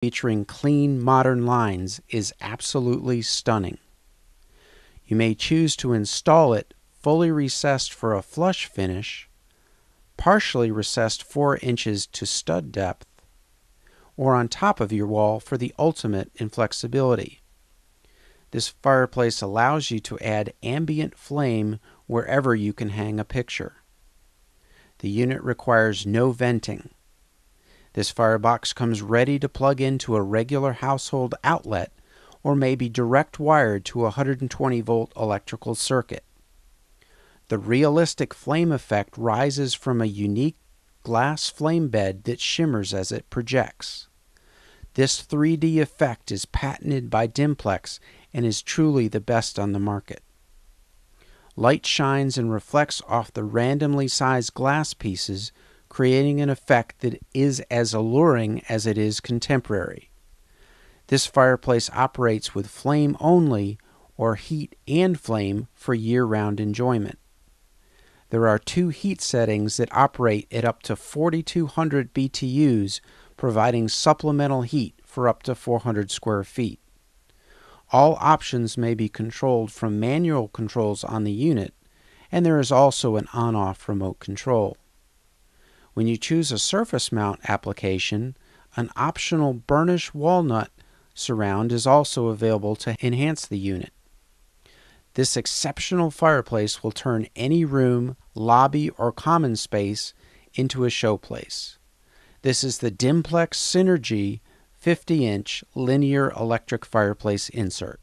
featuring clean, modern lines is absolutely stunning. You may choose to install it fully recessed for a flush finish, partially recessed 4 inches to stud depth, or on top of your wall for the ultimate in flexibility. This fireplace allows you to add ambient flame wherever you can hang a picture. The unit requires no venting. This firebox comes ready to plug into a regular household outlet or may be direct wired to a 120-volt electrical circuit. The realistic flame effect rises from a unique glass flame bed that shimmers as it projects. This 3D effect is patented by Dimplex and is truly the best on the market. Light shines and reflects off the randomly sized glass pieces, creating an effect that is as alluring as it is contemporary. This fireplace operates with flame only or heat and flame for year-round enjoyment. There are 2 heat settings that operate at up to 4,200 BTUs, providing supplemental heat for up to 400 square feet. All options may be controlled from manual controls on the unit, and there is also an on-off remote control. When you choose a surface mount application, an optional burnished walnut surround is also available to enhance the unit. This exceptional fireplace will turn any room, lobby, or common space into a showplace. This is the Dimplex Synergy 50-inch linear electric fireplace insert.